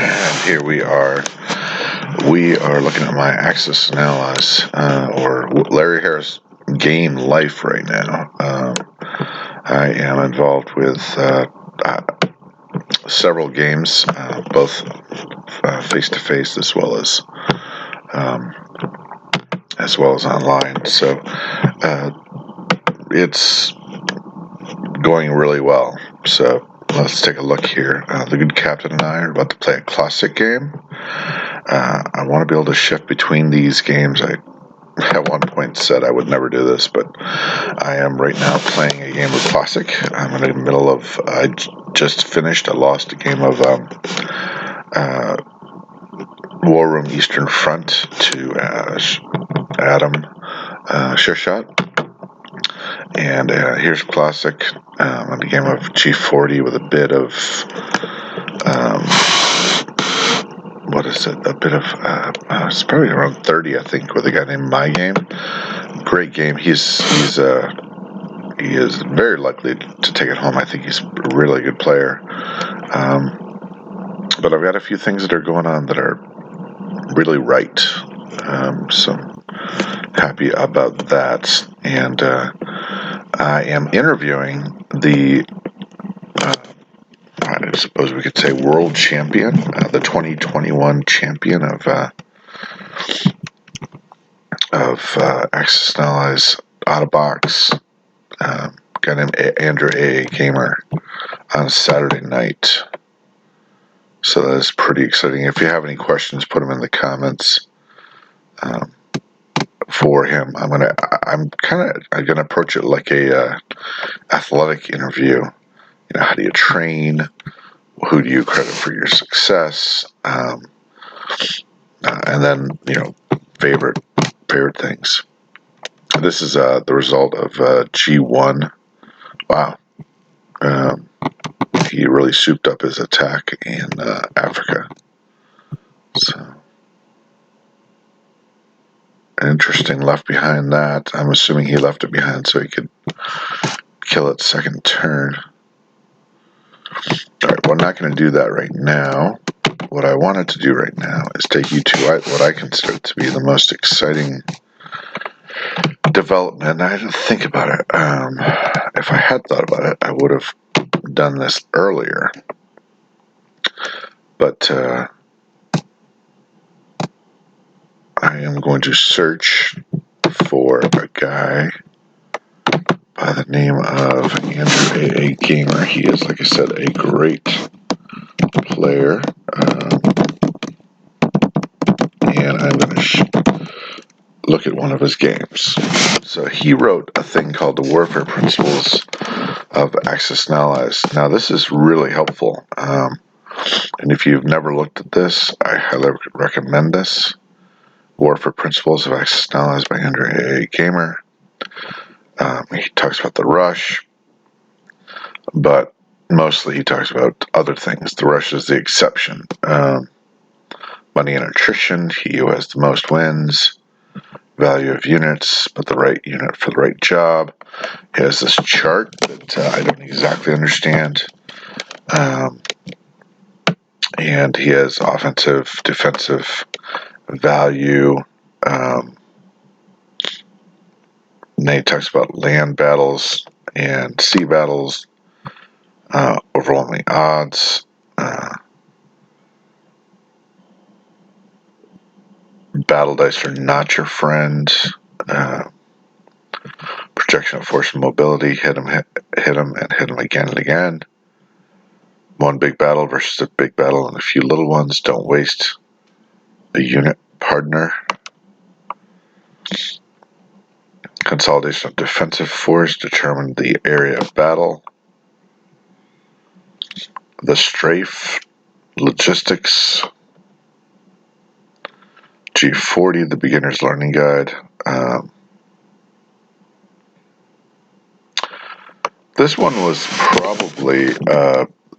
And here we are. We are looking at my Axis Analyze, or Larry Harris game life right now. I am involved with several games, both face-to-face as well as online. So it's going really well. So let's take a look here. The good captain and I are about to play a classic game. I want to be able to shift between these games. I at one point said I would never do this, but I am right now playing a game of classic. I'm in the middle of, I just finished, I lost a game of War Room Eastern Front to Adam Shershot. And here's classic. In the game of G40 with a bit of what is it? A bit of it's probably around 30, I think, with a guy named My Game. Great game. He is very likely to take it home. I think he's a really good player. But I've got a few things that are going on that are really right. So I'm happy about that. And I am interviewing the I suppose we could say world champion, the 2021 champion of Axis Analyze out of box, guy named Andrew A. Gamer on Saturday night. So that is pretty exciting. If you have any questions, put them in the comments for him. I'm gonna approach it like a athletic interview. You know, how do you train? Who do you credit for your success? And then, favorite things. This is the result of G1. Wow. He really souped up his attack in Africa. So, interesting, left behind that. I'm assuming he left it behind so he could kill it second turn. Alright, well, I'm not going to do that right now. What I wanted to do right now is take you to what I consider to be the most exciting development. I had to think about it. If I had thought about it, I would have done this earlier. But I am going to search for a guy by the name of Andrew A. Gamer. He is, like I said, a great player. And I'm going to look at one of his games. So he wrote a thing called The Warfare Principles of Axis Analyze. Now, this is really helpful. And if you've never looked at this, I highly recommend this. Warfare Principles of Axis Analyze by Andrew A. Gamer. He talks about the rush, but mostly he talks about other things. The rush is the exception. Money and attrition, he who has the most wins. Value of units, but the right unit for the right job. He has this chart that I don't exactly understand. And he has offensive, defensive value. Then he talks about land battles and sea battles, overwhelming odds, battle dice are not your friend, projection of force and mobility, hit him, and hit him again and again. One big battle versus a big battle and a few little ones. Don't waste a unit partner. Consolidation of defensive force, determine the area of battle. The strafe, logistics. G40, the beginner's learning guide. This one was probably,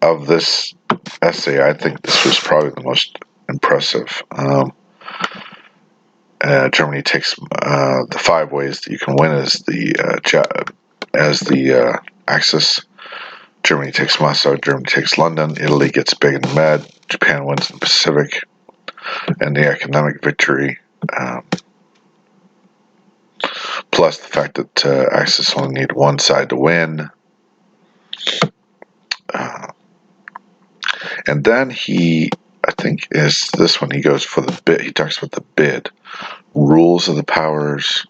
of this essay, I think this was probably the most impressive. Germany takes the 5 ways that you can win as the Axis Germany takes Moscow, Germany takes London, Italy gets big and mad, Japan wins the Pacific, and the economic victory, plus the fact that Axis only need one side to win. And then he, I think, is this one. He goes for the bid. He talks about the bid, rules of the powers.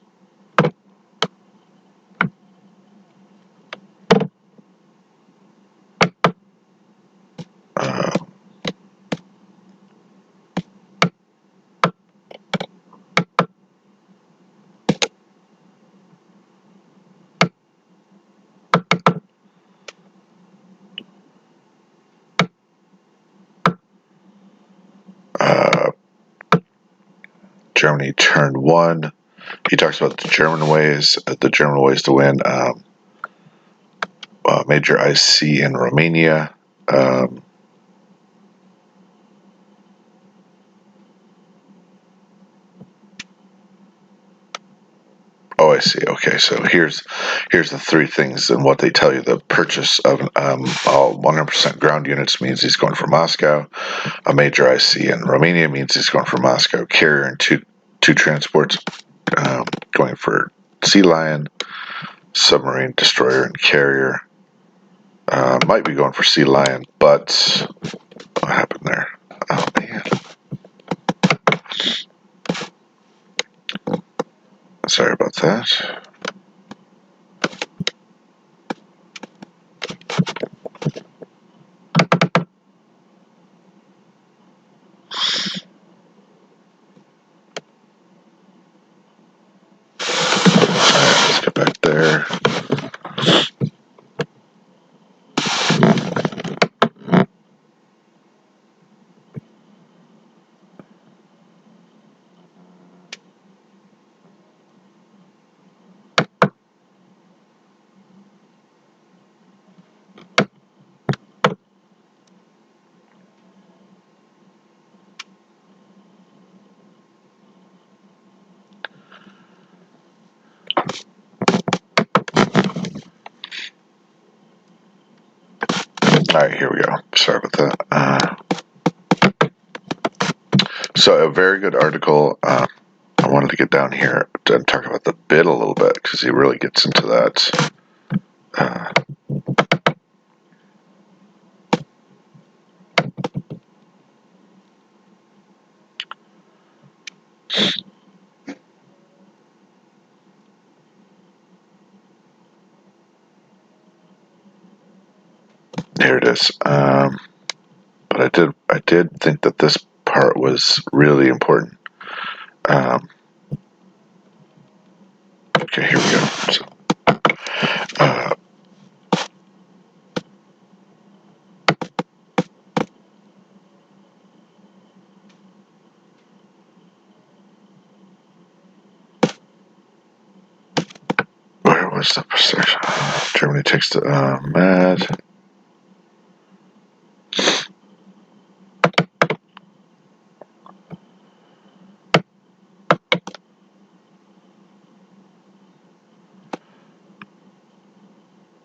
Germany turn one. He talks about the German ways to win. Major IC in Romania. Oh, I see. Okay, so here's the three things and what they tell you. The purchase of all 100% ground units means he's going for Moscow. A major IC in Romania means he's going for Moscow. Carrier and two transports going for Sea Lion. Submarine destroyer and carrier might be going for Sea Lion, but what happened there? Oh man. Sorry about that. Alright, let's get back there. Alright, here we go. Sorry about that. So a very good article. I wanted to get down here and talk about the bid a little bit because he really gets into that. Here it is. But I did think that this part was really important. Okay, here we go. So, where was the precision? Germany takes the mad.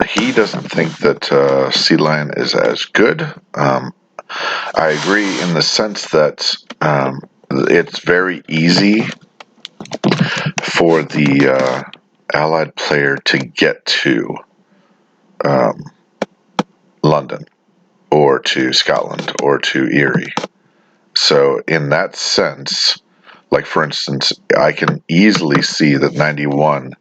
He doesn't think that Sea Lion is as good. I agree in the sense that it's very easy for the Allied player to get to London or to Scotland or to Erie. So in that sense, like for instance, I can easily see that 91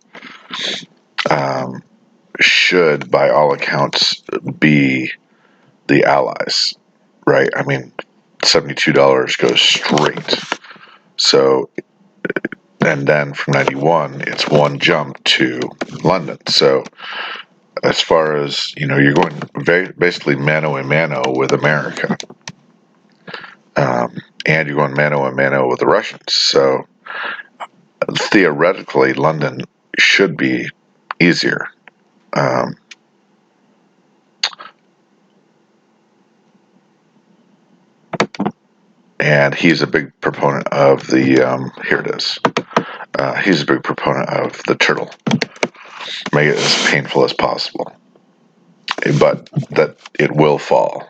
should, by all accounts, be the Allies, right? I mean, $72 goes straight. So, and then from 91, it's one jump to London. So, as far as, you're going basically mano a mano with America. And you're going mano a mano with the Russians. So, theoretically, London should be easier. And he's a big proponent of the, here it is. He's a big proponent of the turtle. Make it as painful as possible. but that it will fall.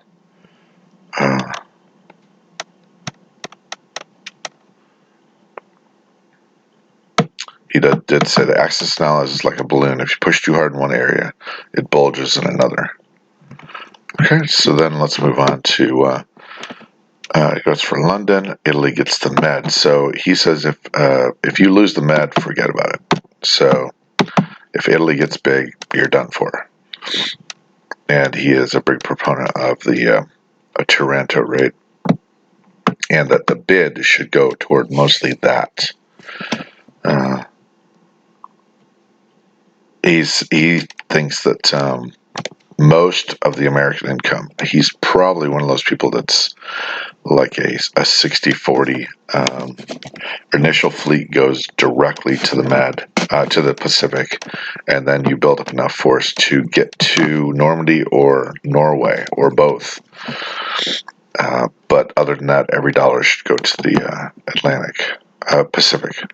He did say the axis analysis is like a balloon. If you push too hard in one area, it bulges in another. Okay, so then let's move on to it goes for London. Italy gets the med. So he says if you lose the med, forget about it. So if Italy gets big, you're done for. And he is a big proponent of the Taranto rate, and that the bid should go toward mostly that. He thinks that most of the American income, he's probably one of those people that's like a 60-40. Initial fleet goes directly to the Med, to the Pacific, and then you build up enough force to get to Normandy or Norway or both. But other than that, every dollar should go to the Pacific.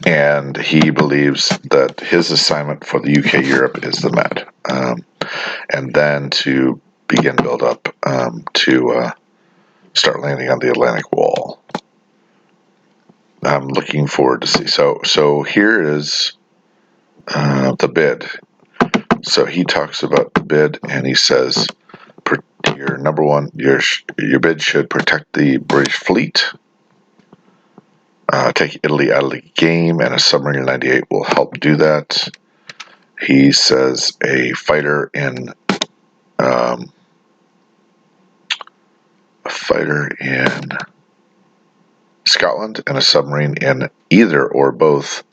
And he believes that his assignment for the UK Europe is the Med, and then to begin build up to start landing on the Atlantic Wall. I'm looking forward to see. So here is the bid. So he talks about the bid, and he says, your number one, your bid should protect the British fleet. Take Italy out of the game, and a submarine 98 will help do that. He says a fighter in Scotland and a submarine in either or both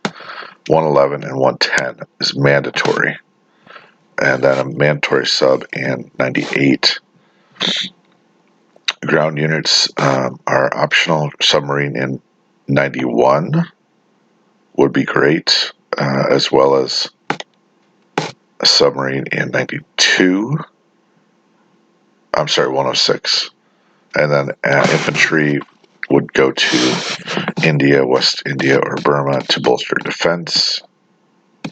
111 and 110 is mandatory, and then a mandatory sub in 98. Ground units are optional. Submarine in 91 would be great, as well as a submarine in 92. I'm sorry, 106. And then infantry would go to India, West India, or Burma to bolster defense,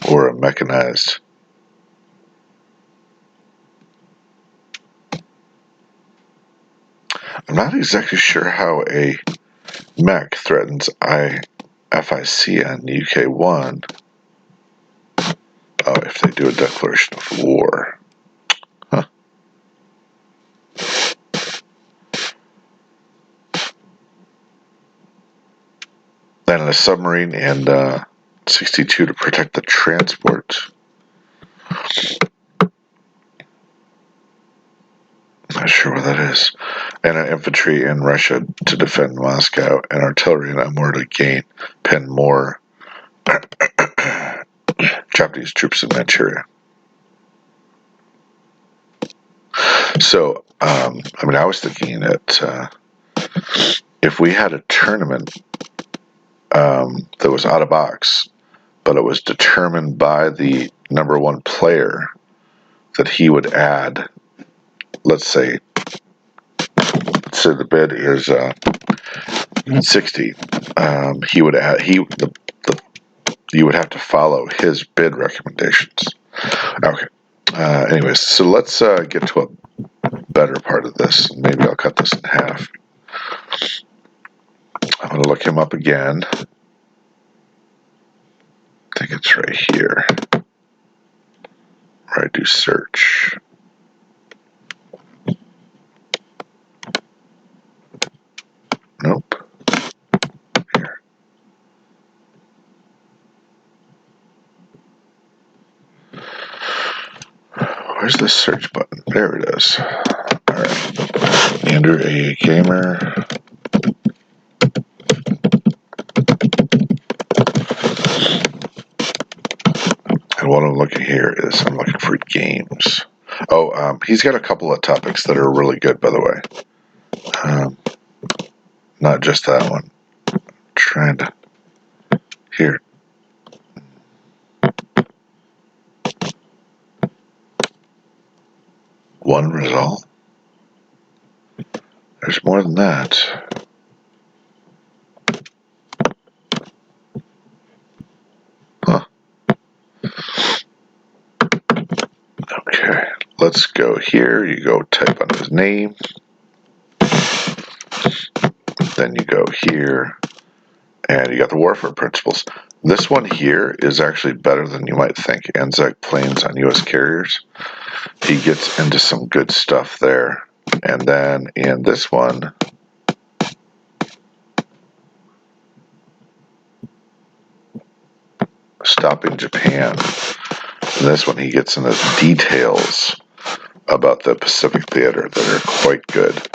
or a mechanized. I'm not exactly sure how a mech threatens FIC on UK1. Oh, if they do a declaration of war. Huh. Then a submarine and 62 to protect the transport. Not sure what that is. And an infantry in Russia to defend Moscow, and artillery in Amur to gain pen more Japanese troops in Manchuria. So, I was thinking that if we had a tournament that was out of box, but it was determined by the number one player, that he would add, let's say the bid is 60. He would add you would have to follow his bid recommendations. Okay. Anyways, so let's get to a better part of this. Maybe I'll cut this in half. I'm going to look him up again. I think it's right here where I do search. Nope. Here. Where's the search button? There it is. Alright. Andrew A. Gamer. And what I'm looking here is I'm looking for games. Oh, he's got a couple of topics that are really good, by the way. Not just that one. Trying to here. One result. There's more than that. Huh. Okay. Let's go here. You go type on his name. Then you go here. And you got the warfare principles. This one here is actually better than you might think. Anzac planes on U.S. carriers. He gets into some good stuff there. And then in this one, stopping Japan. In this one, he gets into details about the Pacific Theater that are quite good.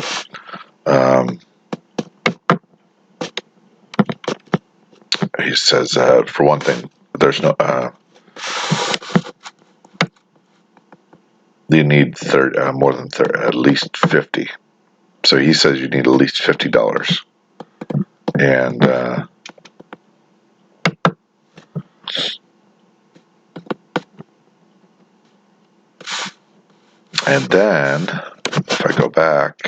He says, for one thing, there's no. You need more than at least 50. So he says you need at least $50, and then if I go back,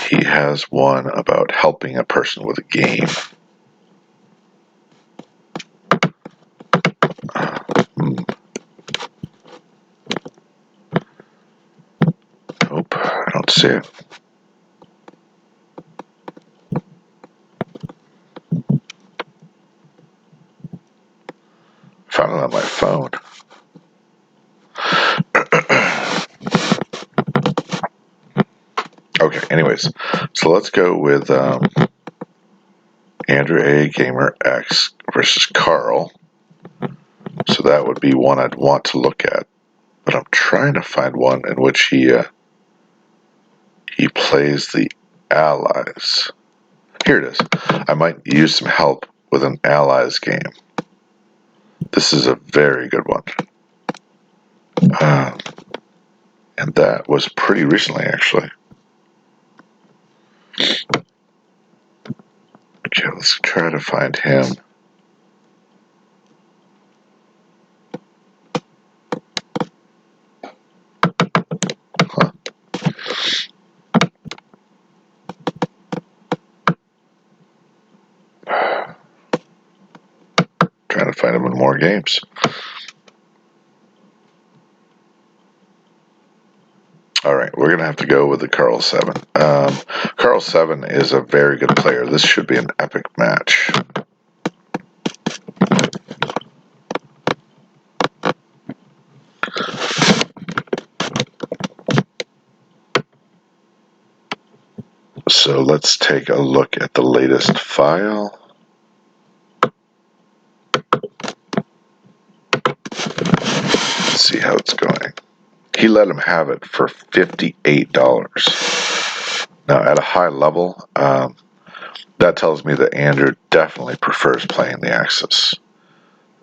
he has one about helping a person with a game. Nope, I don't see it. Found it on my phone. Okay, anyways, so let's go with Andrew A. Gamer X versus Carl. So that would be one I'd want to look at. But I'm trying to find one in which he plays the Allies. Here it is. I might use some help with an Allies game. This is a very good one. And that was pretty recently, actually. Okay, let's try to find him. Huh. Trying to find him in more games. All right, we're going to have to go with the Carl 7. Carl 7 is a very good player. This should be an epic match. So let's take a look at the latest file. Let's see how it's going. He let him have it for $58. Now, at a high level, that tells me that Andrew definitely prefers playing the Axis,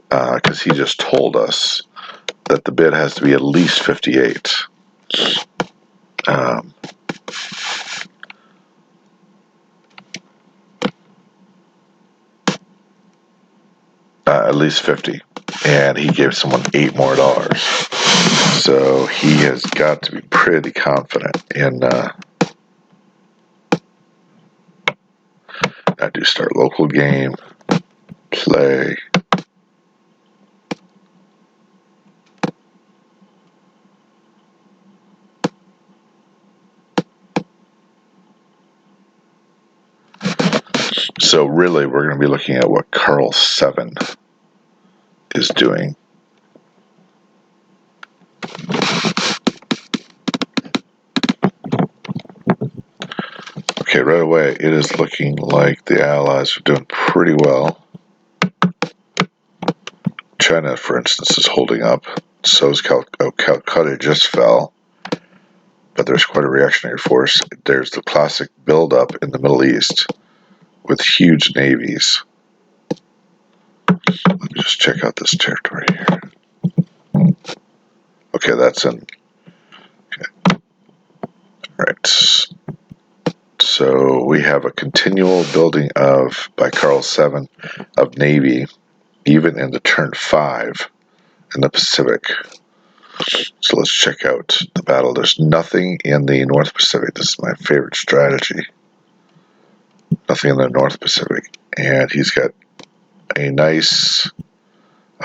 because he just told us that the bid has to be at least 58. At least 50, and he gave someone $8 more. So he has got to be pretty confident in. I do start local game, play. So really, we're going to be looking at what Carl 7 is doing. Okay, right away, it is looking like the Allies are doing pretty well. China, for instance, is holding up. So is Calcutta just fell. But there's quite a reactionary force. There's the classic buildup in the Middle East with huge navies. Let me just check out this territory here. Okay, that's in. Okay. Right. So we have a continual building of, by Carl 7, of Navy, even in the turn 5 in the Pacific. So let's check out the battle. There's nothing in the North Pacific. This is my favorite strategy. Nothing in the North Pacific. And he's got a nice...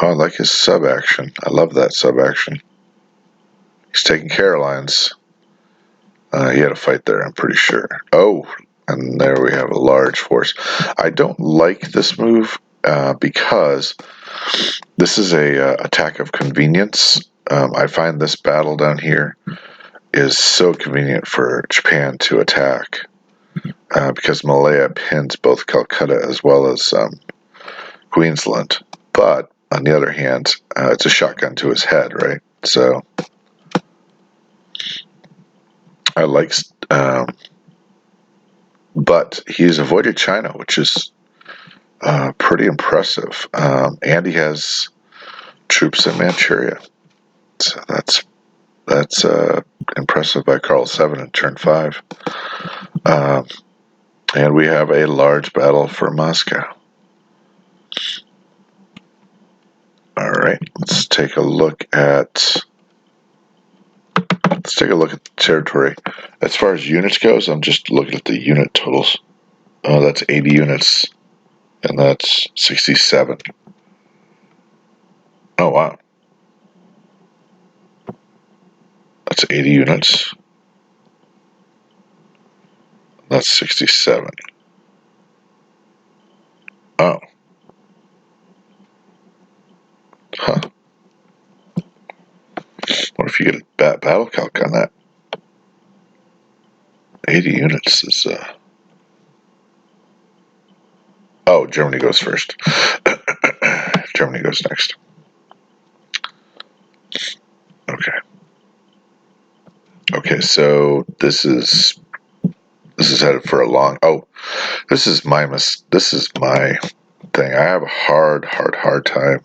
Oh, I like his sub-action. I love that sub-action. He's taking Carolines. He had a fight there, I'm pretty sure. Oh, and there we have a large force. I don't like this move because this is a attack of convenience. I find this battle down here is so convenient for Japan to attack because Malaya pins both Calcutta as well as Queensland. But on the other hand, it's a shotgun to his head, right? So I like, but he's avoided China, which is pretty impressive. And he has troops in Manchuria, so that's impressive by Carl 7 in turn 5. And we have a large battle for Moscow. All right, let's take a look at the territory. As far as units goes, I'm just looking at the unit totals. Oh, that's 80 units, and that's 67. Oh wow, that's 80 units. That's 67. Oh, huh. What if you get a battle calc on that? 80 units is. Oh, Germany goes first. Germany goes next. Okay. Okay, so this is headed for a long. Oh, this is my thing. I have a hard time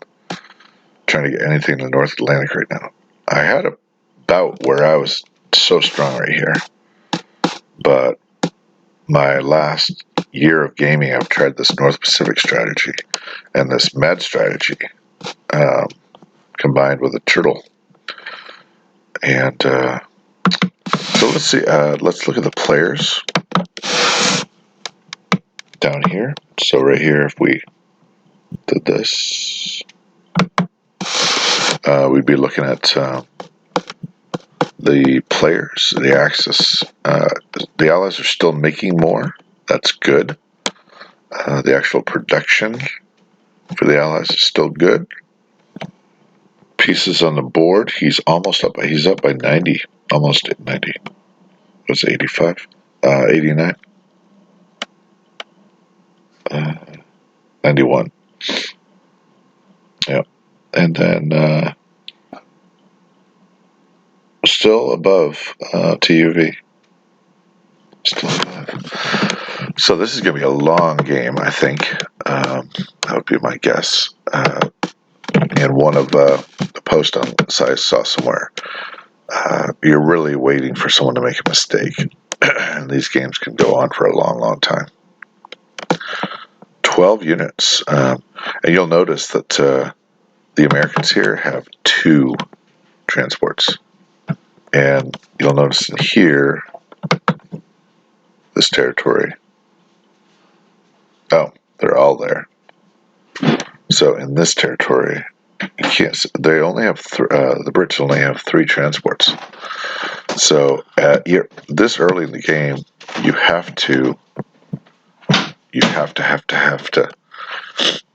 trying to get anything in the North Atlantic right now. I had a bout where I was so strong right here, but my last year of gaming, I've tried this North Pacific strategy and this Med strategy combined with a turtle. And so let's see. Let's look at the players down here. So right here, if we did this, we'd be looking at the players, the Axis. The Allies are still making more. That's good. The actual production for the Allies is still good. Pieces on the board, he's almost up. He's up by 90, almost at 90. What's 85? 89. 91. Yep. And then still above TUV. Still alive. So this is going to be a long game, I think. That would be my guess. And one of the posts on the site I saw somewhere, you're really waiting for someone to make a mistake. And these games can go on for a long time. 12 units. And you'll notice that the Americans here have 2 transports. And you'll notice in here, this territory, oh, they're all there. So in this territory, you can't. They only have the Brits only have 3 transports. So this early in the game, you have to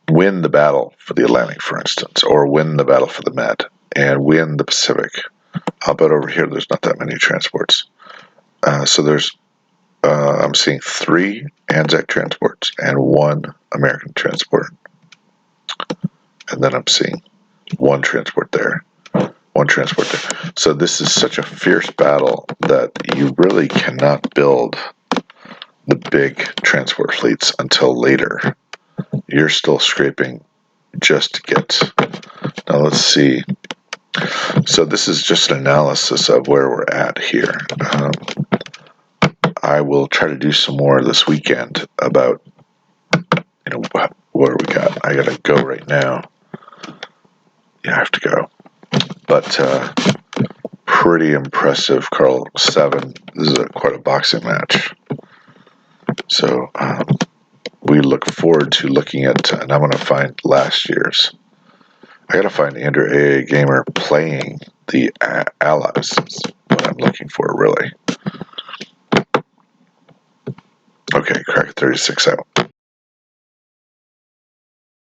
win the battle for the Atlantic, for instance, or win the battle for the Med, and win the Pacific. I'll bet over here there's not that many transports. So there's I'm seeing 3 Anzac transports and 1 American transport. And then I'm seeing 1 transport there. 1 transport there. So this is such a fierce battle that you really cannot build the big transport fleets until later. You're still scraping just to get. Now let's see. So this is just an analysis of where we're at here. I will try to do some more this weekend about, what do we got? I gotta go right now. Yeah, I have to go. But pretty impressive, Carl. 7. This is quite a boxing match. So we look forward to looking at, and I'm going to find last year's. I got to find Andrew AA Gamer playing the Allies. Is what I'm looking for, really. Okay, Crack 36 out.